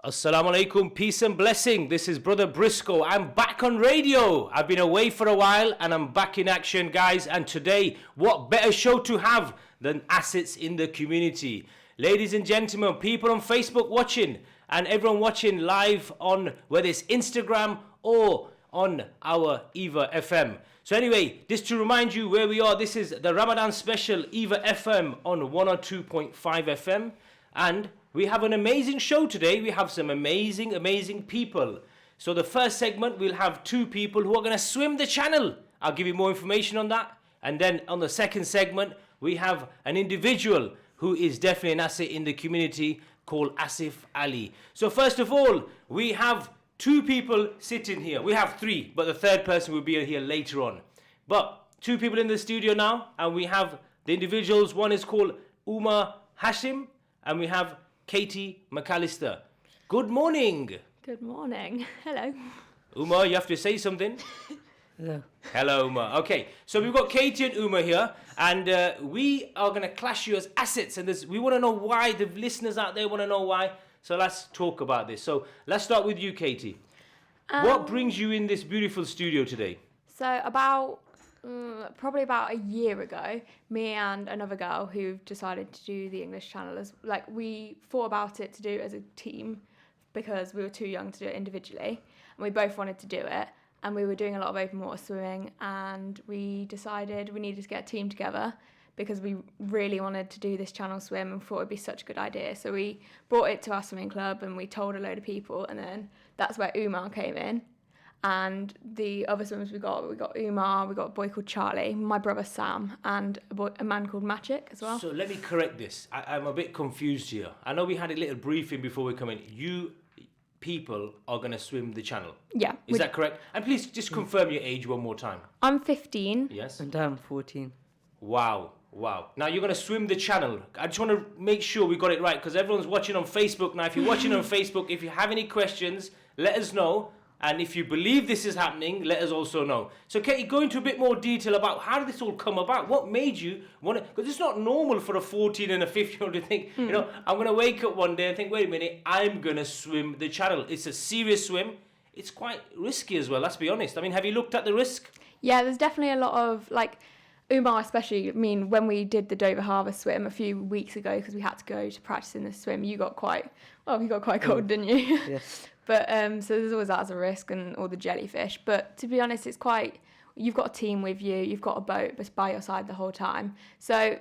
Assalamu alaikum, peace and blessing. This is Brother Brisco. I'm back on radio. I've been away for a while and I'm back in action, guys. And today, what better show to have than assets in the community? Ladies and gentlemen, people on Facebook watching and everyone watching live on whether it's Instagram or on our EAVA FM. So anyway, just to remind you where we are, this is the Ramadan special EAVA FM on 102.5 FM. And we have an amazing show today. We have some amazing people. So the first segment, we'll have two people who are going to swim the channel. I'll give you more information on that. And then on the second segment, we have an individual who is definitely an asset in the community called Asif Ali. So first of all, we have two people sitting here. We have three, but the third person will be here later on. But two people in the studio now, and we have the individuals. One is called Uma Hashim, and we have Katie McAllister. Good morning. Good morning. Hello. Uma, you have to say something. Hello. Hello, Uma. Okay, so we've got Katie and Uma here, and we are going to clash you as assets, and we want to know why. The listeners out there want to know why. So let's talk about this. So let's start with you, Katie. What brings you in this beautiful studio today? So probably about a year ago, me and another girl who decided to do the English channel, we thought about it to do as a team because we were too young to do it individually, and we both wanted to do it, and we were doing a lot of open water swimming, and we decided we needed to get a team together because we really wanted to do this channel swim and thought it'd be such a good idea. So we brought it to our swimming club and we told a load of people, and then that's where Umar came in. And the other swimmers we got Umar, we got a boy called Charlie, my brother Sam, and a man called Magic as well. So let me correct this. I'm a bit confused here. I know we had a little briefing before we come in. You people are going to swim the channel. Yeah. Is that correct? And please just confirm your age one more time. I'm 15. Yes. And I'm 14. Wow. Now you're going to swim the channel. I just want to make sure we got it right because everyone's watching on Facebook. Now, if you're watching on Facebook, if you have any questions, let us know. And if you believe this is happening, let us also know. So Katie, go into a bit more detail about how did this all come about? What made you want to... Because it's not normal for a 14 and a 15-year-old to think, you know, I'm going to wake up one day and think, wait a minute, I'm going to swim the channel. It's a serious swim. It's quite risky as well, let's be honest. I mean, have you looked at the risk? Yeah, there's definitely a lot of, Umar especially, when we did the Dover Harbour swim a few weeks ago, because we had to go to practice in the swim, you got quite cold, didn't you? Yes. But, so there's always that as a risk and all the jellyfish. But to be honest, you've got a team with you, you've got a boat that's by your side the whole time. So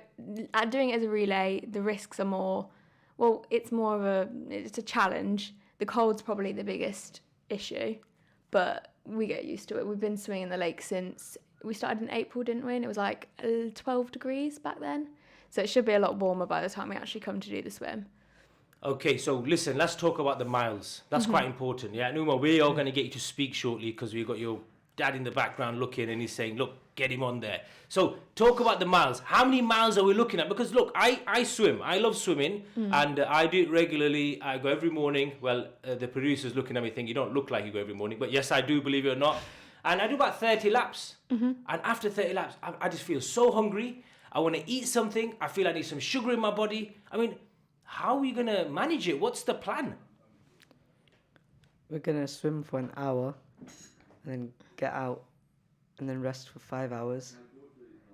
doing it as a relay, the risks are it's a challenge. The cold's probably the biggest issue, but we get used to it. We've been swimming in the lake since... We started in April, didn't we? And it was 12 degrees back then. So it should be a lot warmer by the time we actually come to do the swim. Okay, so listen, let's talk about the miles. That's quite important, yeah? Numa, we are going to get you to speak shortly because we've got your dad in the background looking and he's saying, look, get him on there. So talk about the miles. How many miles are we looking at? Because look, I swim. I love swimming and I do it regularly. I go every morning. Well, the producer's looking at me thinking, you don't look like you go every morning. But yes, I do, believe it or not. And I do about 30 laps. And after 30 laps, I just feel so hungry. I want to eat something. I feel I need some sugar in my body. I mean, how are you going to manage it? What's the plan? We're going to swim for an hour and then get out and then rest for 5 hours.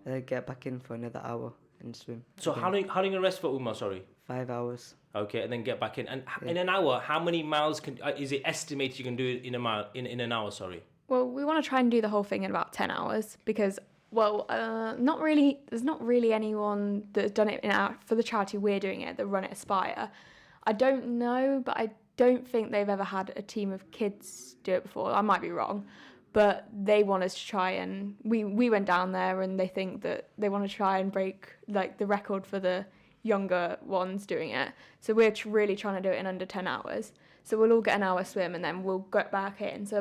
And then get back in for another hour and swim. So how long are you going to rest for, Umar, sorry? 5 hours. Okay, and then get back in. And in an hour, how many miles is it estimated you can do it in an hour, sorry? Well, we want to try and do the whole thing in about 10 hours because, not really. There's not really anyone that's done it for the charity we're doing it, that run it Aspire. I don't know, but I don't think they've ever had a team of kids do it before. I might be wrong, but they want us to try and... We went down there and they think that they want to try and break the record for the younger ones doing it. So we're really trying to do it in under 10 hours. So we'll all get an hour swim and then we'll get back in. So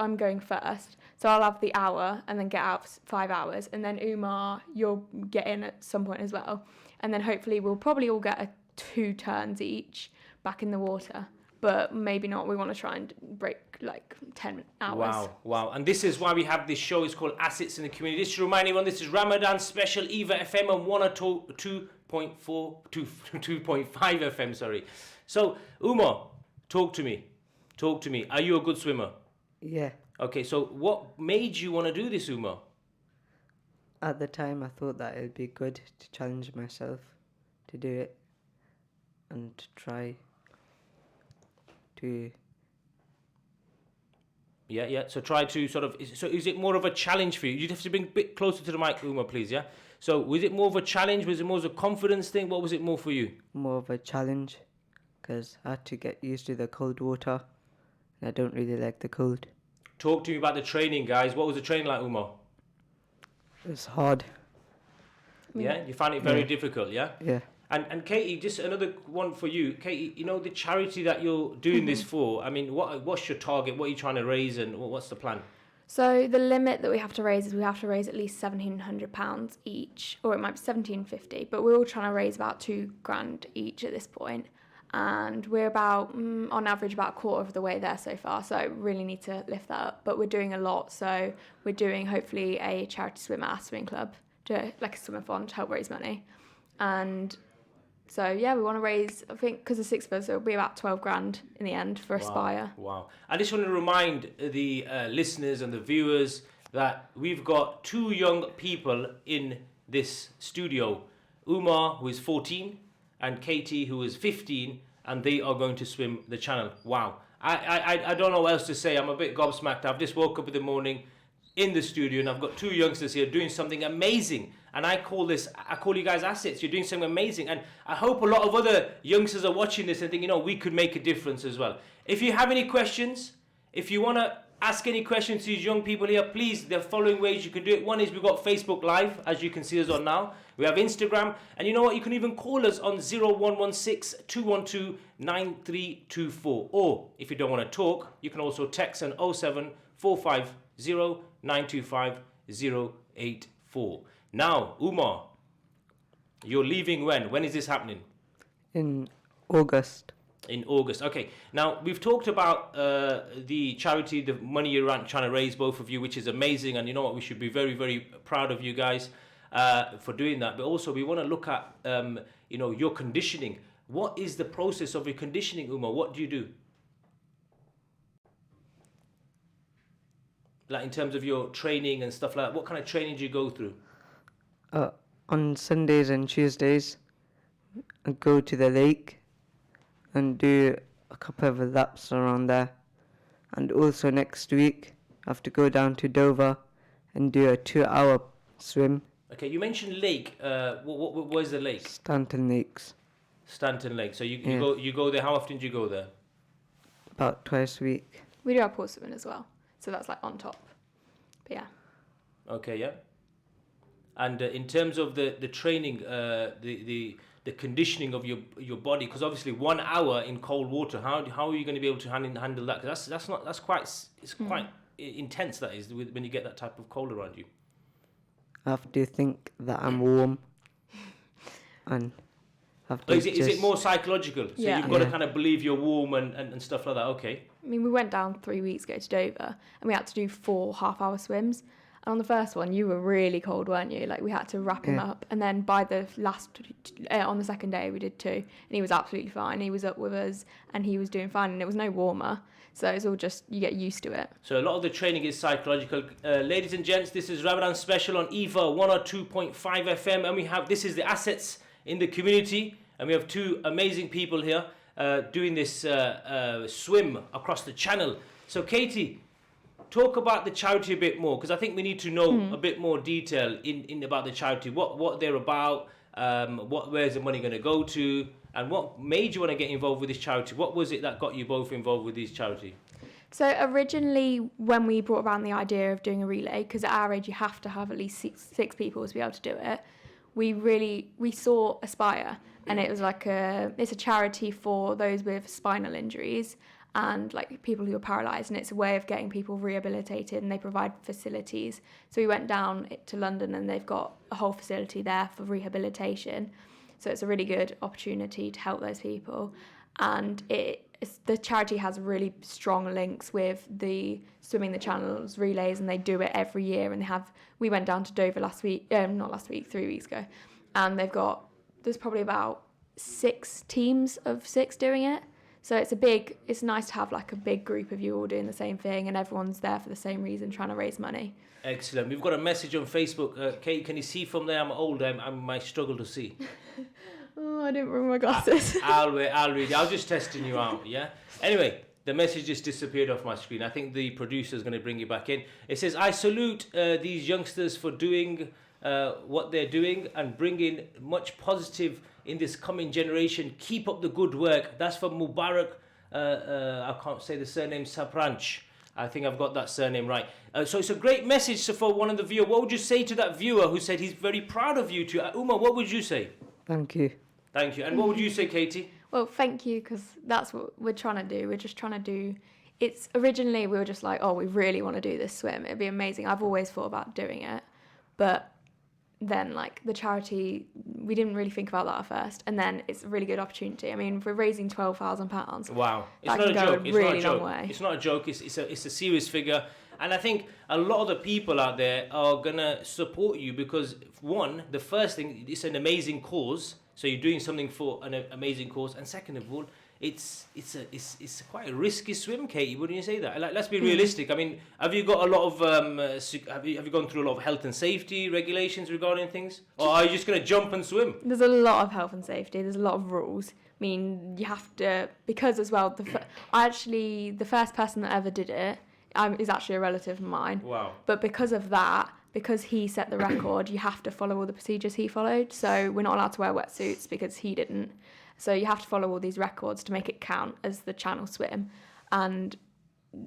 I'm going first. So I'll have the hour and then get out 5 hours. And then Umar, you'll get in at some point as well. And then hopefully we'll probably all get 2 turns each back in the water. But maybe not. We want to try and break 10 hours. Wow. And this is why we have this show. It's called Assets in the Community. Just to remind everyone, this is Ramadan special EAVA FM on 102.5 FM, sorry. So, Umar, Talk to me. Talk to me. Are you a good swimmer? Yeah. Okay, so what made you want to do this, Umar? At the time, I thought that it would be good to challenge myself to do it and to try to. Yeah. So try to sort of. So is it more of a challenge for you? You'd have to bring a bit closer to the mic, Umar, please. Yeah. So was it more of a challenge? Was it more of a confidence thing? What was it more for you? More of a challenge because I had to get used to the cold water and I don't really like the cold. Talk to me about the training, guys. What was the training like, Umar? It's hard. Yeah, you found it very Yeah. difficult, yeah? Yeah. And Katie, just another one for you. Katie, you know the charity that you're doing this for, I mean, what's your target? What are you trying to raise and what's the plan? So the limit that we have to raise is we have to raise at least £1,700 each, or it might be £1,750, but we're all trying to raise about £2,000 each at this point. And we're about, on average, about a quarter of the way there so far. So really need to lift that up. But we're doing a lot. So we're doing hopefully a charity swim at our swimming club, like a swim-a-thon to help raise money. And so, yeah, we want to raise, I think, because of 6 of us, it'll be about £12,000 in the end for Aspire. Wow. I just want to remind the listeners and the viewers that we've got 2 young people in this studio. Umar, who is 14, and Katie, who is 15, and they are going to swim the channel. Wow. I don't know what else to say. I'm a bit gobsmacked. I've just woke up in the morning in the studio and I've got 2 youngsters here doing something amazing. And I call you guys assets. You're doing something amazing. And I hope a lot of other youngsters are watching this and think, we could make a difference as well. If you have any questions, if you want to ask any questions to these young people here, please, there are following ways you can do it. One is we've got Facebook Live, as you can see us on now. We have Instagram. And you know what? You can even call us on 0116 212 9324. Or if you don't want to talk, you can also text on 07450 925 084. Now, Umar, you're leaving when? When is this happening? In August. In August. Okay. Now, we've talked about the charity, the money you're trying to raise, both of you, which is amazing. And you know what? We should be very, very proud of you guys for doing that. But also, we want to look at, your conditioning. What is the process of your conditioning, Umar? What do you do? Like in terms of your training and stuff like that, what kind of training do you go through? On Sundays and Tuesdays, I go to the lake and do a couple of laps around there. And also next week, I have to go down to Dover and do a 2-hour swim. Okay, you mentioned lake. Where's the lake? Stanton Lakes. Stanton Lake. So you go there. How often do you go there? About twice a week. We do our pool swimming as well. So that's like on top. But yeah. Okay, yeah. And in terms of the training, the conditioning of your body, because obviously 1 hour in cold water, how are you going to be able to handle that? Because that's quite intense. That is when you get that type of cold around you. I have to think that I'm warm, and have to is it more psychological? So Yeah. you've got to kind of believe you're warm and stuff like that. Okay. I mean, we went down 3 weeks ago to Dover and we had to do 4 half-hour swims. And on the first one, you were really cold, weren't you? Like, we had to wrap him up. And then by the on the second day, we did 2. And he was absolutely fine. He was up with us and he was doing fine. And it was no warmer. So it's all just, you get used to it. So a lot of the training is psychological. Ladies and gents, this is Ramadan special on EAVA 102.5 FM. And this is the assets in the community. And we have 2 amazing people here doing this swim across the channel. So Katie, talk about the charity a bit more, because I think we need to know a bit more detail in about the charity, what they're about, where's the money going to go to, and what made you want to get involved with this charity. What was it that got you both involved with this charity? So originally, when we brought around the idea of doing a relay, because at our age you have to have at least six people to be able to do it, we saw Aspire, and it was like it's a charity for those with spinal injuries and like people who are paralysed, and it's a way of getting people rehabilitated, and they provide facilities. So we went down to London and they've got a whole facility there for rehabilitation. So it's a really good opportunity to help those people. And the charity has really strong links with the Swimming the Channels relays, and they do it every year. And we went down to Dover 3 weeks ago, and there's probably about 6 teams of 6 doing it. So it's nice to have like a big group of you all doing the same thing and everyone's there for the same reason, trying to raise money. Excellent. We've got a message on Facebook. Kate, can you see from there? I'm old. I might struggle to see. Oh, I didn't bring my glasses. I'll read it. I was just testing you out, yeah? Anyway, the message just disappeared off my screen. I think the producer's going to bring it back in. It says, I salute these youngsters for doing what they're doing and bringing much positive in this coming generation. Keep up the good work. That's from Mubarak. I can't say the surname, Sapranch. I think I've got that surname right. So it's a great message for one of the viewers. What would you say to that viewer who said he's very proud of you? Uma, what would you say? Thank you. Thank you. And what would you say, Katie? Well, thank you, because that's what we're trying to do. We're just trying to do... It's originally, we were just like, oh, we really want to do this swim. It'd be amazing. I've always thought about doing it. But then, like, the charity, we didn't really think about that at first. And then it's a really good opportunity. I mean, if we're raising £12,000... Wow. It's that not can a go joke. a It's really not a joke. long way. It's not a joke. It's a serious figure. And I think a lot of the people out there are going to support you because, one, the first thing, it's an amazing cause. So you're doing something for an amazing cause. And second of all, it's quite a risky swim, Katie. Wouldn't you say that? Like, let's be realistic. I mean, have you got a lot of have you gone through a lot of health and safety regulations regarding things, or are you just going to jump and swim? There's a lot of health and safety. There's a lot of rules. I mean, you have to, because as well, the first person that ever did it is actually a relative of mine. Wow. But because of that, because he set the record, you have to follow all the procedures he followed. So we're not allowed to wear wetsuits because he didn't. So you have to follow all these records to make it count as the channel swim. And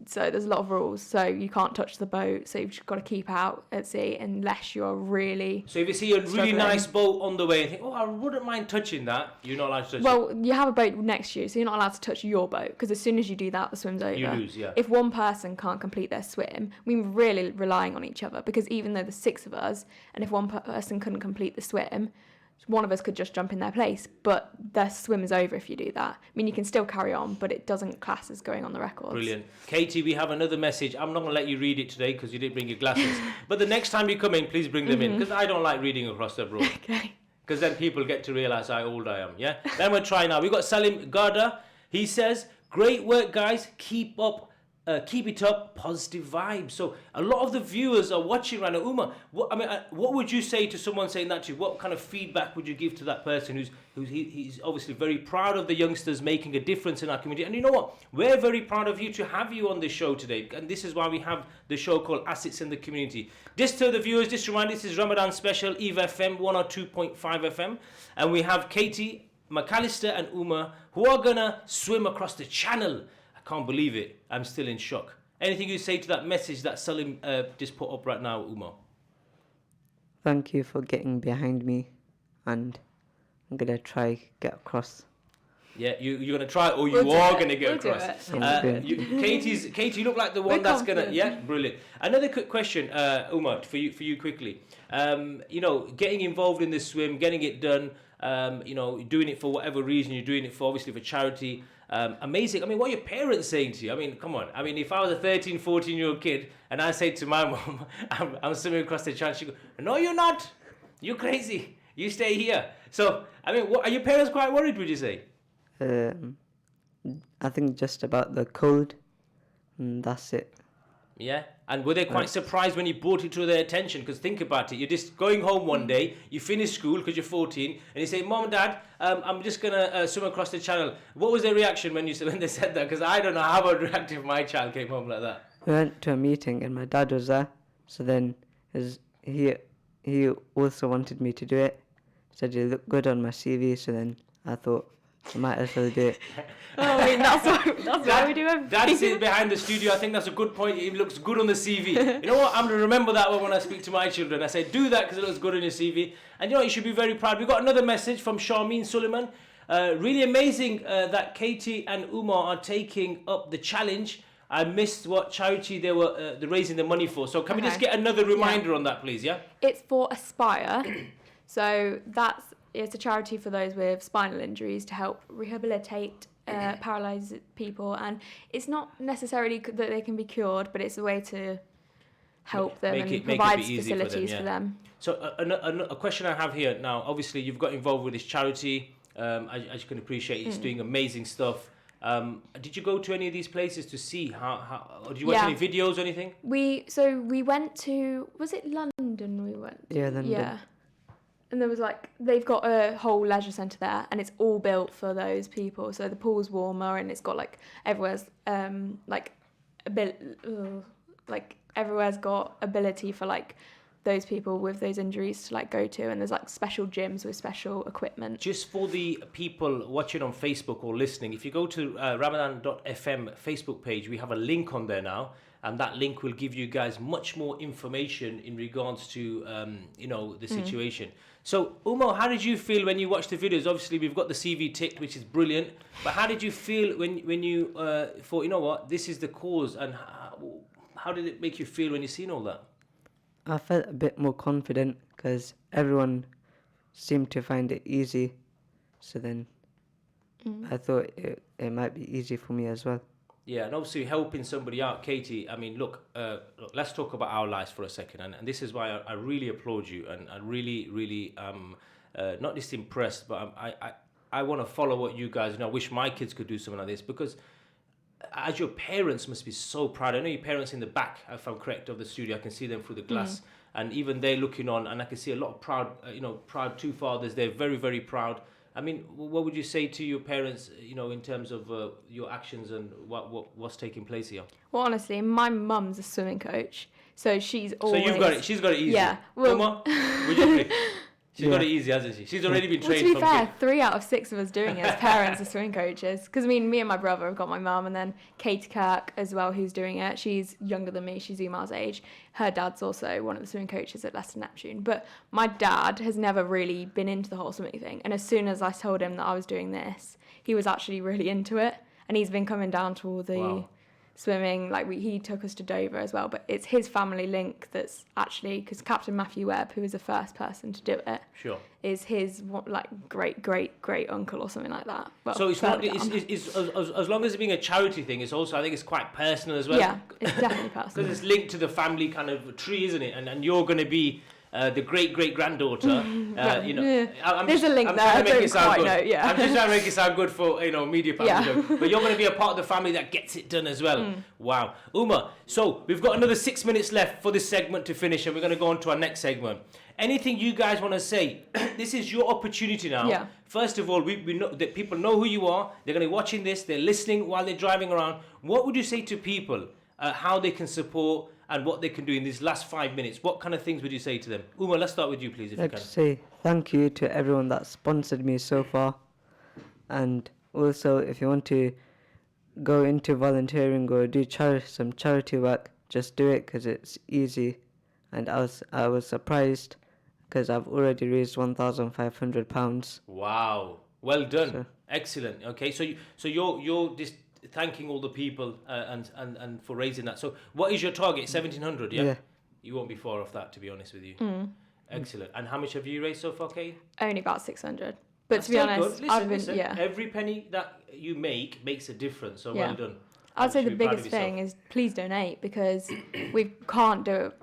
so there's a lot of rules. So you can't touch the boat. So you've just got to keep out at sea unless you're really... So if you see a really nice boat on the way and think, oh, I wouldn't mind touching that, you're not allowed to touch it. Well, you have a boat next to you, so you're not allowed to touch your boat, because as soon as you do that, the swim's over. You lose, yeah. If one person can't complete their swim, we're really relying on each other, because even though there's 6 of us, and if one person couldn't complete the swim, one of us could just jump in their place, but their swim is over if you do that. I mean, you can still carry on, but it doesn't class as going on the records. Brilliant. Katie, we have another message. I'm not going to let you read it today because you didn't bring your glasses. But the next time you come in, please bring them in, because I don't like reading across the road. Okay. Because then people get to realise how old I am, yeah? Then we'll try now. We've got Salim Garda. He says, great work, guys. Keep it up, positive vibes. So a lot of the viewers are watching right now. Uma, what would you say to someone saying that to you? What kind of feedback would you give to that person he's obviously very proud of the youngsters making a difference in our community? And you know what? We're very proud of you to have you on this show today. And this is why we have the show called Assets in the Community. Just to the viewers, just a reminder, this is Ramadan special, EAVA FM 102.5 FM. And we have Katie, McAllister and Uma who are going to swim across the channel. Can't believe it. I'm still in shock. Anything you say to that message that Salim just put up right now, Uma? Thank you for getting behind me, and I'm going to try get across. Yeah, you're going to try, or you are going to get across. Katie, you look like the one that's going to... Yeah, brilliant. Another quick question, Uma, for you quickly. Getting involved in this swim, getting it done, doing it for whatever reason, you're doing it for, obviously, for charity. Amazing. I mean, what are your parents saying to you? I mean, come on. I mean, if I was a 13, 14-year-old kid and I say to my mom, I'm swimming across the channel, she goes, no, you're not. You're crazy. You stay here. So, I mean, are your parents quite worried, would you say? I think just about the cold, and that's it. Yeah? And were they quite surprised when you brought it to their attention? Because think about it. You're just going home one day, you finish school because you're 14, and you say, Mom and Dad, I'm just going to swim across the channel. What was their reaction when they said that? Because I don't know how I would react if my child came home like that. We went to a meeting and my dad was there. So then he also wanted me to do it. He said, you look good on my CV. So then I thought, I might as well do it. I mean, that's why we do everything. Dad sitting behind the studio. I think that's a good point. It looks good on the CV. You know what? I'm going to remember that one when I speak to my children. I say, do that because it looks good on your CV. And you know, you should be very proud. We got another message from Charmaine Suleiman. Really amazing that Katie and Uma are taking up the challenge. I missed what charity they were raising the money for. So can we just get another reminder on that, please? Yeah. It's for Aspire. So it's a charity for those with spinal injuries to help rehabilitate paralysed people, and it's not necessarily that they can be cured, but it's a way to help them and provide facilities for them. So a question I have here now, obviously you've got involved with this charity, as you can appreciate, it's doing amazing stuff. Did you go to any of these places to see how or did you watch any videos or anything? We went to, was it London we went to? Yeah, London. Yeah. And there was like, they've got a whole leisure centre there and it's all built for those people. So the pool's warmer and it's got like, everywhere's like a bit, like everywhere's got ability for like those people with those injuries to like go to, and there's like special gyms with special equipment. Just for the people watching on Facebook or listening, if you go to Ramadan.fm Facebook page, we have a link on there now, and that link will give you guys much more information in regards to the situation. So Umar, how did you feel when you watched the videos? Obviously we've got the CV ticked, which is brilliant, but how did you feel when you thought, you know what, this is the cause, and how did it make you feel when you seen all that? I felt a bit more confident because everyone seemed to find it easy. So then I thought it might be easy for me as well. Yeah, and obviously helping somebody out, Katie. I mean, look, let's talk about our lives for a second. And this is why I really applaud you. And I really, really, not just impressed, but I want to follow what you guys know. I wish my kids could do something like this, because as your parents must be so proud. I know your parents in the back, if I'm correct, of the studio. I can see them through the glass, and even they're looking on, and I can see a lot of proud, proud two fathers. They're very, very proud. I mean, what would you say to your parents, in terms of your actions and what's taking place here? Well, honestly, my mum's a swimming coach, so she's always... So you've got it. She's got it easy. Yeah. Well, Uma, would you agree? She's got it easy, hasn't she? She's already been trained. To be fair, 3 out of 6 of us doing it as parents are swimming coaches. Because me and my brother have got my mum, and then Kate Kirk as well, who's doing it. She's younger than me. She's Umar's age. Her dad's also one of the swimming coaches at Leicester Neptune. But my dad has never really been into the whole swimming thing. And as soon as I told him that I was doing this, he was actually really into it. And he's been coming down to all the swimming. Like he took us to Dover as well. But it's his family link that's actually, because Captain Matthew Webb, who was the first person to do it, is his great uncle or something like that. Well, so it's not. It's as long as it's being a charity thing, it's also, I think it's quite personal as well. Yeah, it's definitely personal. Because it's linked to the family kind of tree, isn't it? And you're going to be the great-granddaughter. There's a link there. I don't quite know. Yeah. I'm just trying to make it sound good for media partners. But you're going to be a part of the family that gets it done as well. Wow, Uma. So we've got another 6 minutes left for this segment to finish, and we're going to go on to our next segment. Anything you guys want to say? This is your opportunity now. Yeah. First of all, we know that people know who you are. They're going to be watching this. They're listening while they're driving around. What would you say to people? How they can support and what they can do in these last 5 minutes? What kind of things would you say to them? Uma, let's start with you, please, if you can. I'd say thank you to everyone that sponsored me so far. And also, if you want to go into volunteering or do some charity work, just do it because it's easy. And I was surprised because I've already raised £1,500. Wow, well done, so, excellent. Okay, so you're just thanking all the people and for raising that. So what is your target? 1,700, yeah? You won't be far off that, to be honest with you. Excellent. And how much have you raised so far, Kate? Only about 600. But to be honest, listen, every penny that you make makes a difference. So well done. I'd say the biggest thing is please donate, because we can't do it.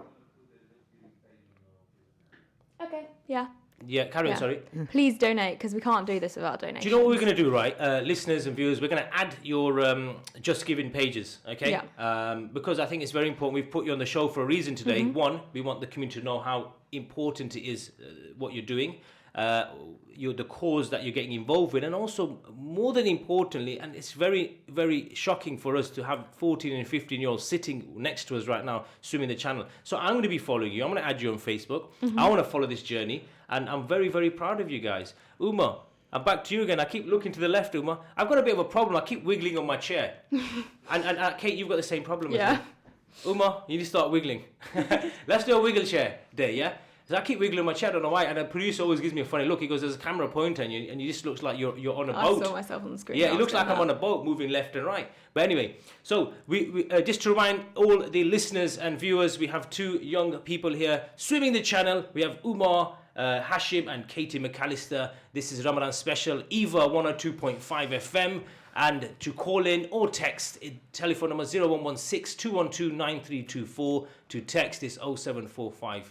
Okay, yeah. Yeah, carry on, sorry. Please donate, because we can't do this without donations. Do you know what we're going to do, right? Listeners and viewers, we're going to add your Just Giving pages, okay? Yeah. Because I think it's very important. We've put you on the show for a reason today. One, we want the community to know how important it is what you're doing, the cause that you're getting involved with, and also, more than importantly, and it's very, very shocking for us to have 14 and 15-year-olds sitting next to us right now, swimming the channel. So I'm going to be following you. I'm going to add you on Facebook. I want to follow this journey. And I'm very, very proud of you guys. Uma, I'm back to you again. I keep looking to the left, Uma. I've got a bit of a problem. I keep wiggling on my chair. and Kate, you've got the same problem as me. Uma, you need to start wiggling. Let's do a wiggle chair day, yeah? So I keep wiggling my chair, I don't know why, and the producer always gives me a funny look. He goes, there's a camera pointer, and you just looks like you're on a boat. I saw myself on the screen. Yeah, it looks like I'm on a boat moving left and right. But anyway, so we just to remind all the listeners and viewers, we have 2 young people here swimming the channel. We have Umar Hashim and Katie McAllister. This is Ramadan special, EAVA 102.5 FM. And to call in or text, telephone number 0116 212 9324. To text is 07450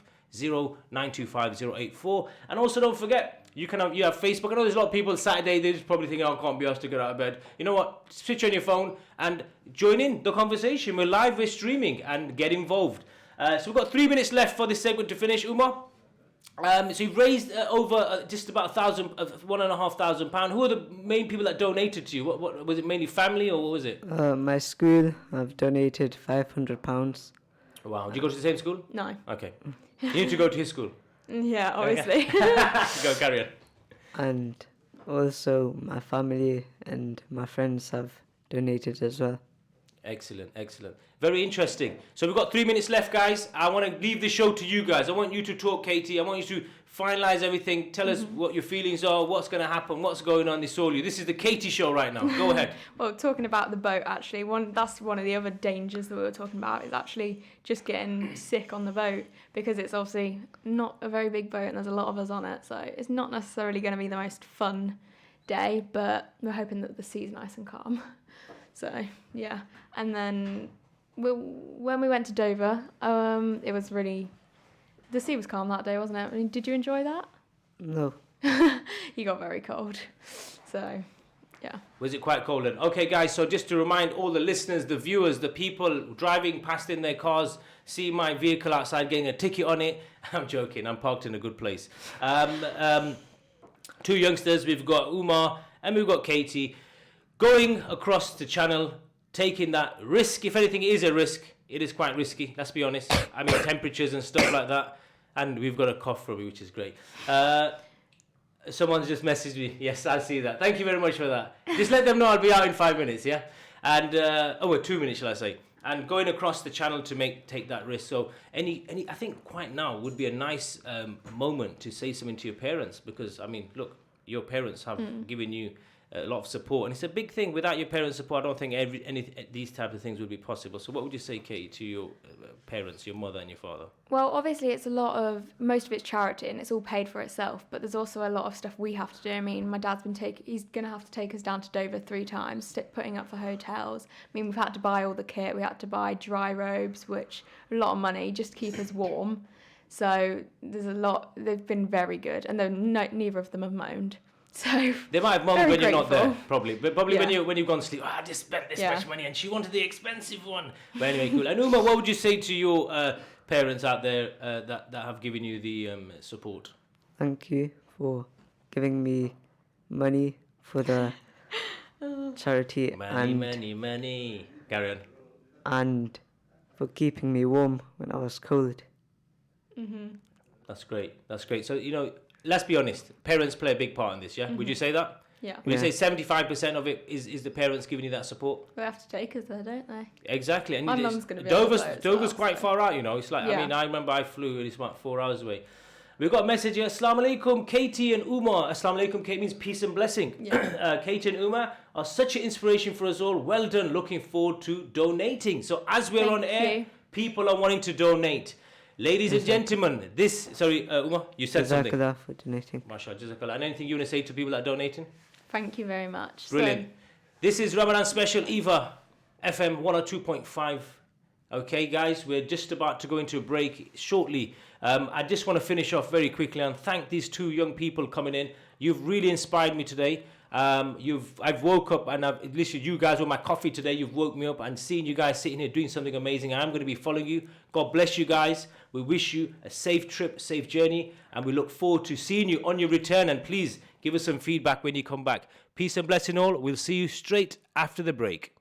925 084. And also don't forget, You have Facebook. I know there's a lot of people Saturday, they just probably think, oh, I can't be asked to get out of bed. You know what? Switch on your phone and join in the conversation. We're live, we're streaming, and get involved. So we've got 3 minutes left for this segment to finish. Umar? So you've raised over just about £1,500. Who are the main people that donated to you? What was it? Mainly family, or what was it? My school have donated £500. Wow. Do you go to the same school? No. Okay. You need to go to his school. Yeah, obviously. Go, carry on. And also my family and my friends have donated as well. Excellent, excellent. Very interesting. So we've got 3 minutes left, guys. I want to leave the show to you guys. I want you to talk, Katie. I want you to finalise everything. Tell us what your feelings are, what's going to happen, what's going on. It's all you. This is the Katie show right now. Go ahead. Well, talking about the boat, actually, that's one of the other dangers that we were talking about, is actually just getting sick on the boat, because it's obviously not a very big boat and there's a lot of us on it. So it's not necessarily going to be the most fun day, but we're hoping that the sea's nice and calm. So, yeah. And then when we went to Dover, it was really... The sea was calm that day, wasn't it? I mean, did you enjoy that? No. You got very cold. So, yeah. Was it quite cold then? Okay, guys, so just to remind all the listeners, the viewers, the people driving past in their cars, see my vehicle outside getting a ticket on it. I'm joking. I'm parked in a good place. Two youngsters. We've got Umar and we've got Katie going across the channel, taking that risk. If anything, it is a risk. It is quite risky, let's be honest. I mean, temperatures and stuff like that. And we've got a cough from me, which is great. Someone's just messaged me. Yes, I see that. Thank you very much for that. Just let them know I'll be out in 5 minutes, yeah? And, 2 minutes, shall I say. And going across the channel to take that risk. So I think quite now would be a nice moment to say something to your parents, because, I mean, look, your parents have given you a lot of support, and it's a big thing. Without your parents' support, I don't think these type of things would be possible. So what would you say, Katie, to your parents, your mother and your father? Well, obviously it's most of it's charity and it's all paid for itself, but there's also a lot of stuff we have to do. I mean, my dad's he's going to have to take us down to Dover 3 times, putting up for hotels. I mean, we've had to buy all the kit, we had to buy dry robes, which a lot of money just to keep us warm. So there's a lot. They've been very good, and neither of them have moaned. So they might have moaned when you're not there, probably. But probably Yeah. when you've gone to sleep, I just spent this much money and she wanted the expensive one. But anyway, cool. And Uma, what would you say to your parents out there that have given you the support? Thank you for giving me money for the charity Money. Carry on. and for keeping me warm when I was cold. That's great. So, let's be honest. Parents play a big part in this, yeah? Would you say that? Yeah. Would you say 75% of it is the parents giving you that support? They have to take us there, don't they? Exactly. And My mum's gonna be on the boat as Dover's well, quite so. far out, It's like, Yeah. I mean, I remember I flew, it's about 4 hours away. We've got a message here. Assalamu alaikum, Katie and Umar. Assalamu alaikum, Kate means peace and blessing. Yeah. Katie and Umar are such an inspiration for us all. Well done. Looking forward to donating. So as we're on Thank air, you. people are wanting to donate. Ladies and gentlemen, Umar, you said something. Jazakallah for donating. MashaAllah, Jazakallah. And anything you want to say to people that are donating? Thank you very much. Brilliant. This is Ramadan special EVA FM 102.5. Okay, guys, we're just about to go into a break shortly. I just want to finish off very quickly and thank these two young people coming in. You've really inspired me today. I've woke up and at least you guys with my coffee today. You've woke me up and seeing you guys sitting here doing something amazing. I'm going to be following you. God bless you guys. We wish you a safe trip, safe journey, and we look forward to seeing you on your return. And please give us some feedback when you come back. Peace and blessing all. We'll see you straight after the break.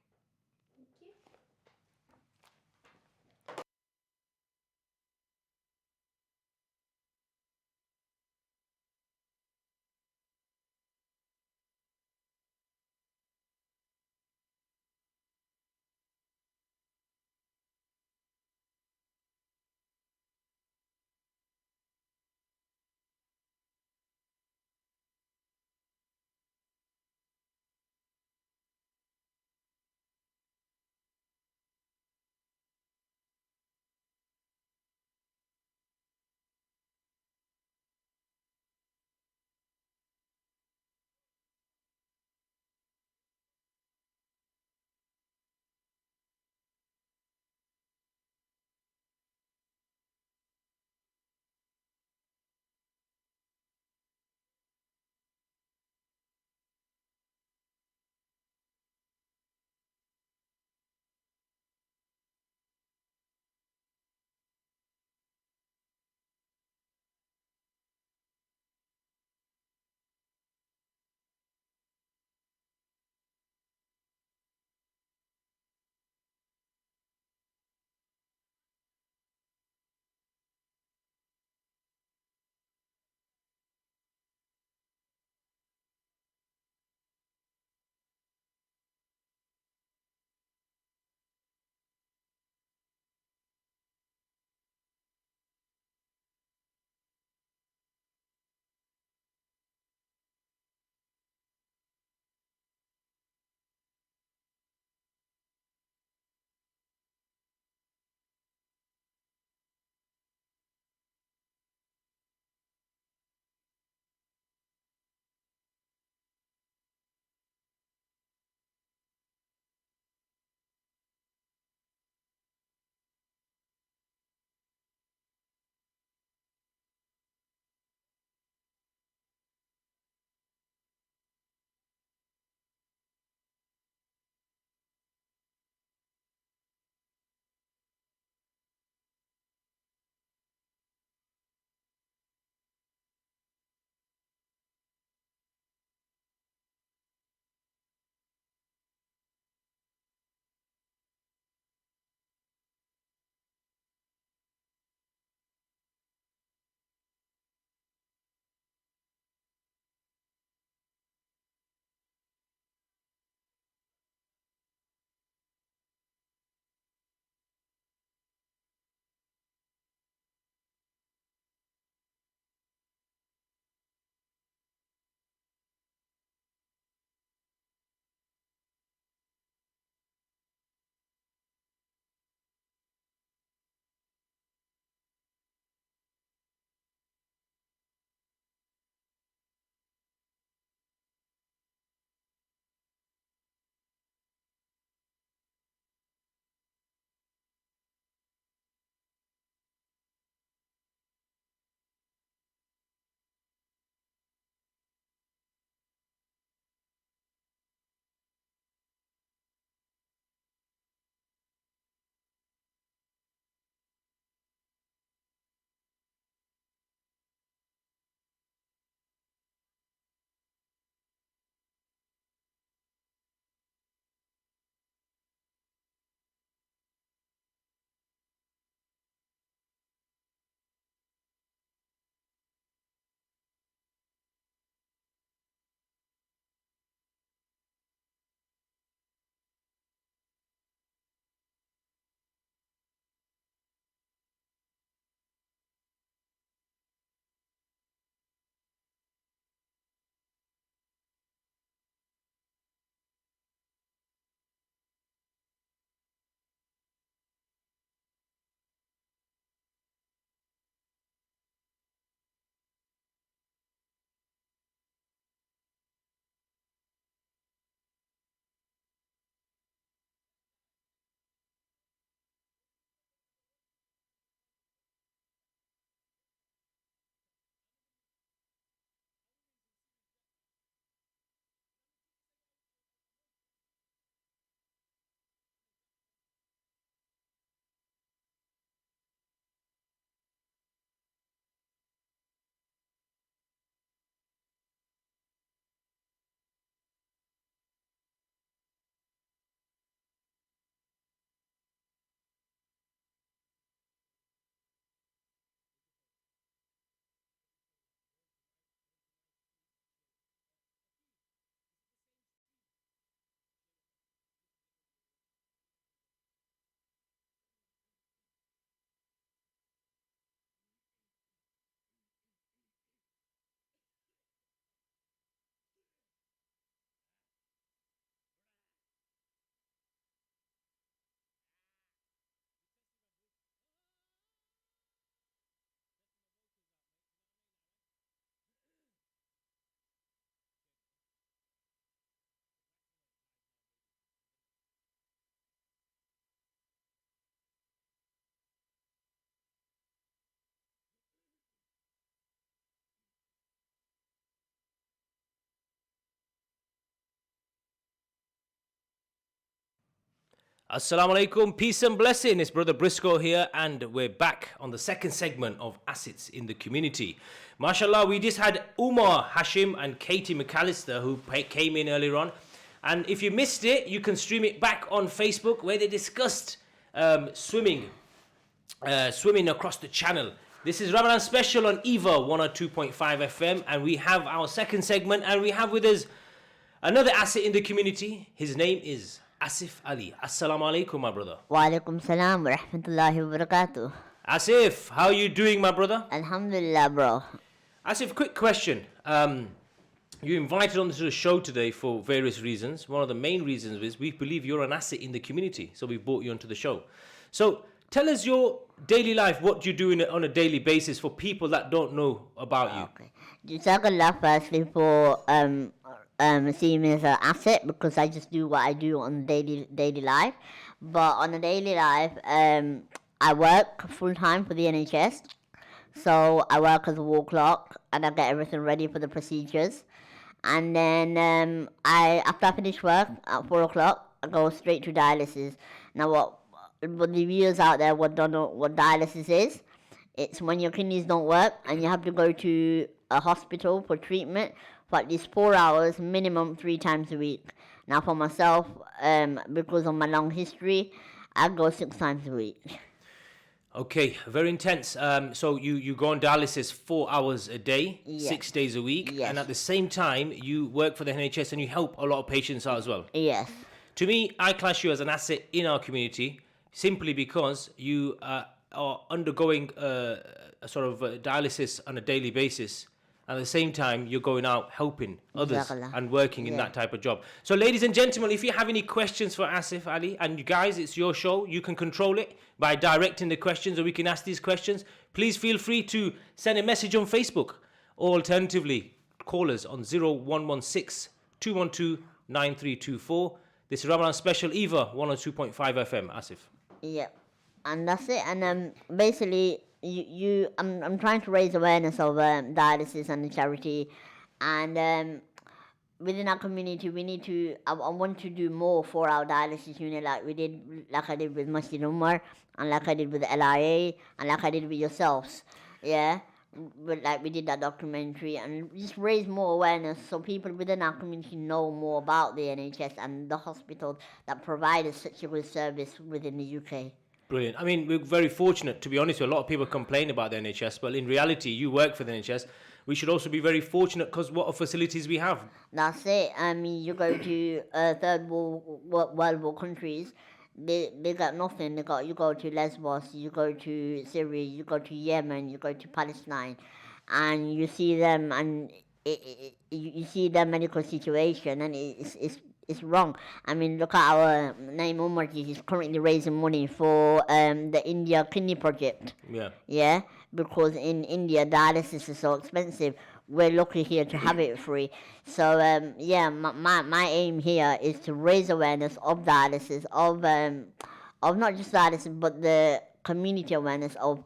Assalamu alaikum, peace and blessing. It's Brother Brisco here, and we're back on the second segment of Assets in the Community. MashaAllah, we just had Umar Hashim and Katie McAllister who came in earlier on. And if you missed it, you can stream it back on Facebook where they discussed swimming across the channel. This is Ramadan special on EAVA 102.5 FM, and we have our second segment, and we have with us another asset in the community. His name is Asif Ali. Assalamu alaikum, my brother. Wa alaikum salam wa rahmatullahi wa barakatuh. Asif, how are you doing, my brother? Alhamdulillah, bro. Asif, quick question. You invited onto the show today for various reasons. One of the main reasons is we believe you're an asset in the community, so we brought you onto the show. So tell us your daily life, what you do on a daily basis for people that don't know about you. Okay. Jazakallah firstly for seeing me as an asset, because I just do what I do on daily life. But on a daily life, I work full time for the NHS. So I work as a wall clock and I get everything ready for the procedures. And then after I finish work at 4 o'clock, I go straight to dialysis. Now what the viewers out there don't know what dialysis is, it's when your kidneys don't work and you have to go to a hospital for treatment for at least 4 hours, minimum 3 times a week. Now for myself, because of my long history, I go 6 times a week. Okay, very intense. So you go on dialysis 4 hours a day, Yes. 6 days a week, Yes. and at the same time you work for the NHS and you help a lot of patients out as well. Yes. To me, I class you as an asset in our community simply because you are undergoing a sort of dialysis on a daily basis. At the same time, you're going out helping others Jazakallah. and working in Yeah. that type of job. So, ladies and gentlemen, if you have any questions for Asif Ali, and you guys, it's your show, you can control it by directing the questions, or we can ask these questions. Please feel free to send a message on Facebook, or alternatively, call us on 0116 212 9324. This is Ramadan Special EVA 102.5 FM. Asif. Yep, and that's it. And basically, I'm trying to raise awareness of dialysis and the charity, and within our community, we need to. I want to do more for our dialysis unit, like I did with Masjid Umar, and like I did with LIA, and like I did with yourselves. Yeah. But like we did that documentary, and just raise more awareness so people within our community know more about the NHS and the hospitals that provide us such a good service within the UK. Brilliant. I mean, we're very fortunate, to be honest. A lot of people complain about the NHS, but in reality, you work for the NHS. We should also be very fortunate because what facilities we have. That's it. I mean, you go to third world war countries, they got nothing. You go to Lesbos, you go to Syria, you go to Yemen, you go to Palestine, and you see them, and you see their medical situation, and it's wrong. I mean, look at our Naeem Umar. He's currently raising money for the India Kidney Project. Yeah. Yeah, because in India dialysis is so expensive. We're lucky here to have it free. So my aim here is to raise awareness of dialysis, of not just dialysis, but the community awareness of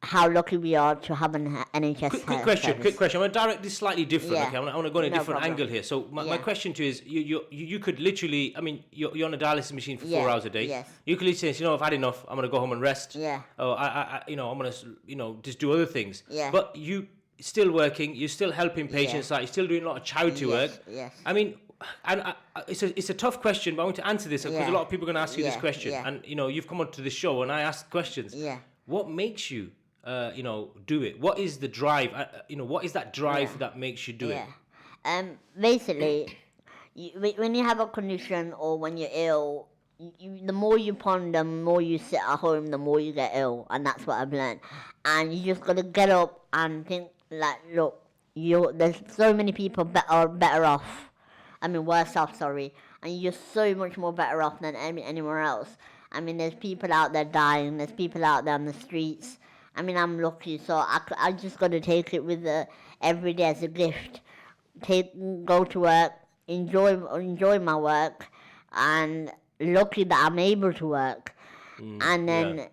how lucky we are to have an NHS Quick question. I'm going to direct this slightly different. Yeah. Okay, I want to go in a No different problem. angle here. So my Yeah. question to you is, you could literally, I mean, you're on a dialysis machine for 4 Yeah, hours a day. yes. You could literally say, I've had enough. I'm going to go home and rest. Yeah. Oh, I'm going to, just do other things. Yeah. But you still working. You're still helping patients. Yeah. You're still doing a lot of charity Yes, work. yes. I mean, and it's a tough question, but I want to answer this because Yeah. a lot of people are going to ask you this Yeah, question. yeah. And you've come onto the show and I ask questions. Yeah. What makes you, do it? What is the drive? What is that drive Yeah. that makes you do it? Basically, when you have a condition or when you're ill, the more you ponder, the more you sit at home, the more you get ill, and that's what I've learned. And you just gotta get up and think like, look, there's so many people better off. I mean, worse off, sorry. And you're so much more better off than anywhere else. I mean, there's people out there dying. There's people out there on the streets. I mean, I'm lucky, so I just got to take it with every day as a gift. Go to work, enjoy my work, and lucky that I'm able to work. And then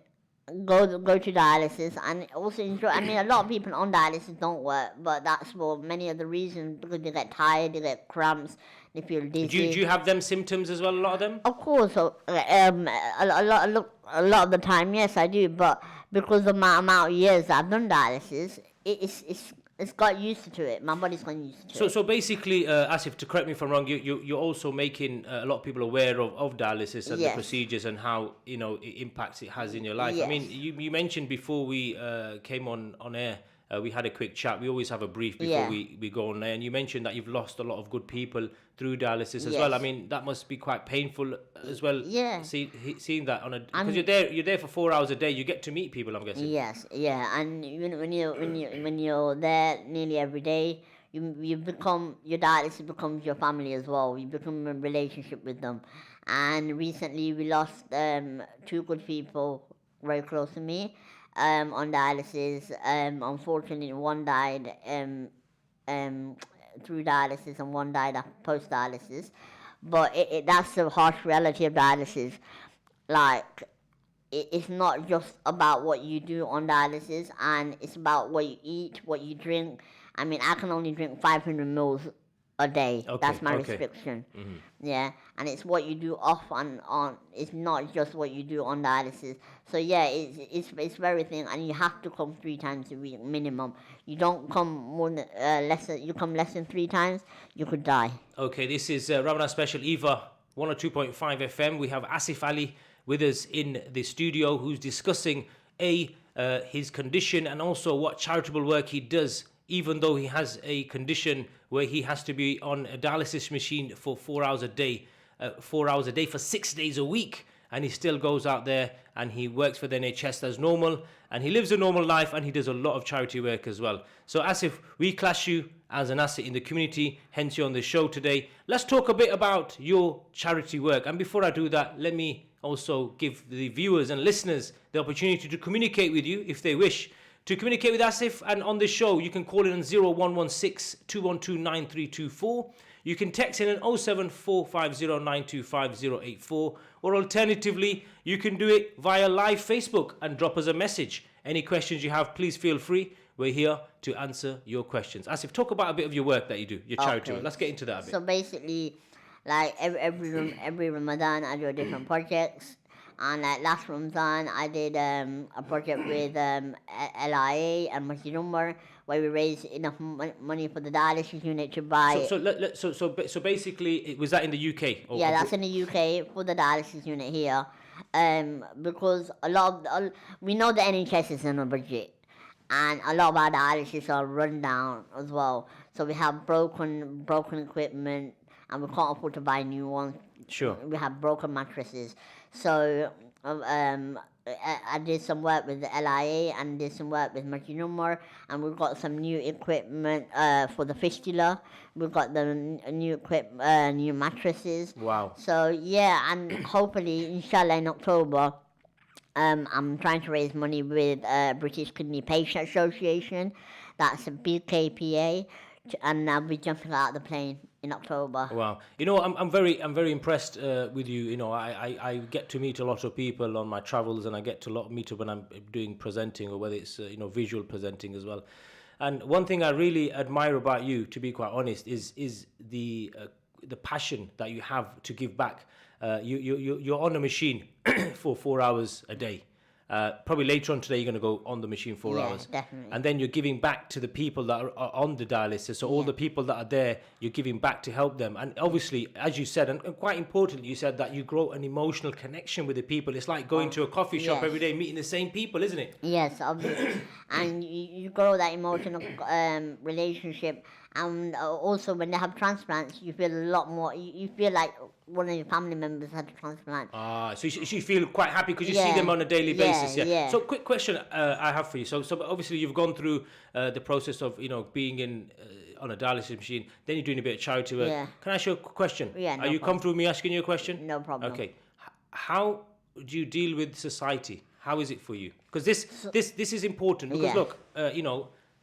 go to dialysis and also enjoy. I mean, a lot of people on dialysis don't work, but that's for many of the reasons, because they get tired, they get cramps, they feel dizzy. Do you have them symptoms as well? A lot of them. Of course, a lot of the time, yes, I do. But because of my amount of years I've done dialysis, it's got used to it. My body's got used to it. So basically, Asif, to correct me if I'm wrong, you're also making a lot of people aware of dialysis and the procedures and how impacts it has in your life. Yes. I mean, you mentioned before we came on air. We had a quick chat. We always have a brief before we go on there. And you mentioned that you've lost a lot of good people through dialysis as well. I mean, that must be quite painful as well. Yeah. Seeing that because you're there for 4 hours a day. You get to meet people, I'm guessing. Yes, yeah, and when you're there nearly every day, you become, your dialysis becomes your family as well. You become a relationship with them. And recently we lost 2 good people very close to me. On dialysis. Unfortunately, one died through dialysis and one died post dialysis. But that's the harsh reality of dialysis. Like, it's not just about what you do on dialysis, and it's about what you eat, what you drink. I mean, I can only drink 500 mils a day. That's my restriction. Mm-hmm. Yeah, and it's what you do off and on. It's not just what you do on dialysis. So yeah, it's very thin, and you have to come 3 times a week minimum. You don't come more than you come less than 3 times, you could die. Okay, this is Ramadan special EAVA 102.5 FM. We have Asif Ali with us in the studio, who's discussing his condition and also what charitable work he does, even though he has a condition where he has to be on a dialysis machine for 4 hours a day, 4 hours a day for 6 days a week. And he still goes out there and he works for the NHS as normal, and he lives a normal life, and he does a lot of charity work as well. So Asif, we class you as an asset in the community, hence you're on the show today. Let's talk a bit about your charity work. And before I do that, let me also give the viewers and listeners the opportunity to communicate with you if they wish. To communicate with Asif and on the show, you can call in on 0116 212 9324. You can text in on 07450925084, or alternatively, you can do it via live Facebook and drop us a message. Any questions you have, please feel free. We're here to answer your questions. Asif, talk about a bit of your work that you do, your charity work. Let's get into that a bit. So basically, like every Ramadan, I do different projects. And like last Ramadan, I did a project with LIA and Masjid Umar, where we raised enough money for the dialysis unit to buy. So basically, was that in the UK? Yeah, that's in the UK for the dialysis unit here. Because we know the NHS is on a budget, and a lot of our dialysis are run down as well. So we have broken equipment, and we can't afford to buy new ones. Sure. We have broken mattresses. So I did some work with the LIA and did some work with Masjid Umar, and we've got some new equipment for the fistula. We've got the new mattresses. Wow. So yeah, and hopefully, inshallah, in October, I'm trying to raise money with British Kidney Patient Association. That's a BKPA, and I'll be jumping out of the plane in October. Wow. You know, I'm very impressed with you. You know, I get to meet a lot of people on my travels, and I get to meet up when I'm doing presenting, or whether it's visual presenting as well. And one thing I really admire about you, to be quite honest, is the passion that you have to give back. You're on a machine for 4 hours a day. Probably later on today, you're going to go on the machine 4 hours. Definitely. And then you're giving back to the people that are on the dialysis. So all the people that are there, you're giving back to help them. And obviously, as you said, and quite importantly, you said that you grow an emotional connection with the people. It's like going to a coffee shop every day, meeting the same people, isn't it? Yes, obviously. And you grow that emotional relationship. And also, when they have transplants, you feel a lot more. You feel like one of your family members had a transplant. So you feel quite happy because you see them on a daily basis. Yeah. So, quick question I have for you. So obviously you've gone through the process of being on a dialysis machine. Then you're doing a bit of charity work. Yeah. Can I ask you a question? Yeah. Are you comfortable with me asking you a question? No problem. Okay. How do you deal with society? How is it for you? Because this is important. Because look,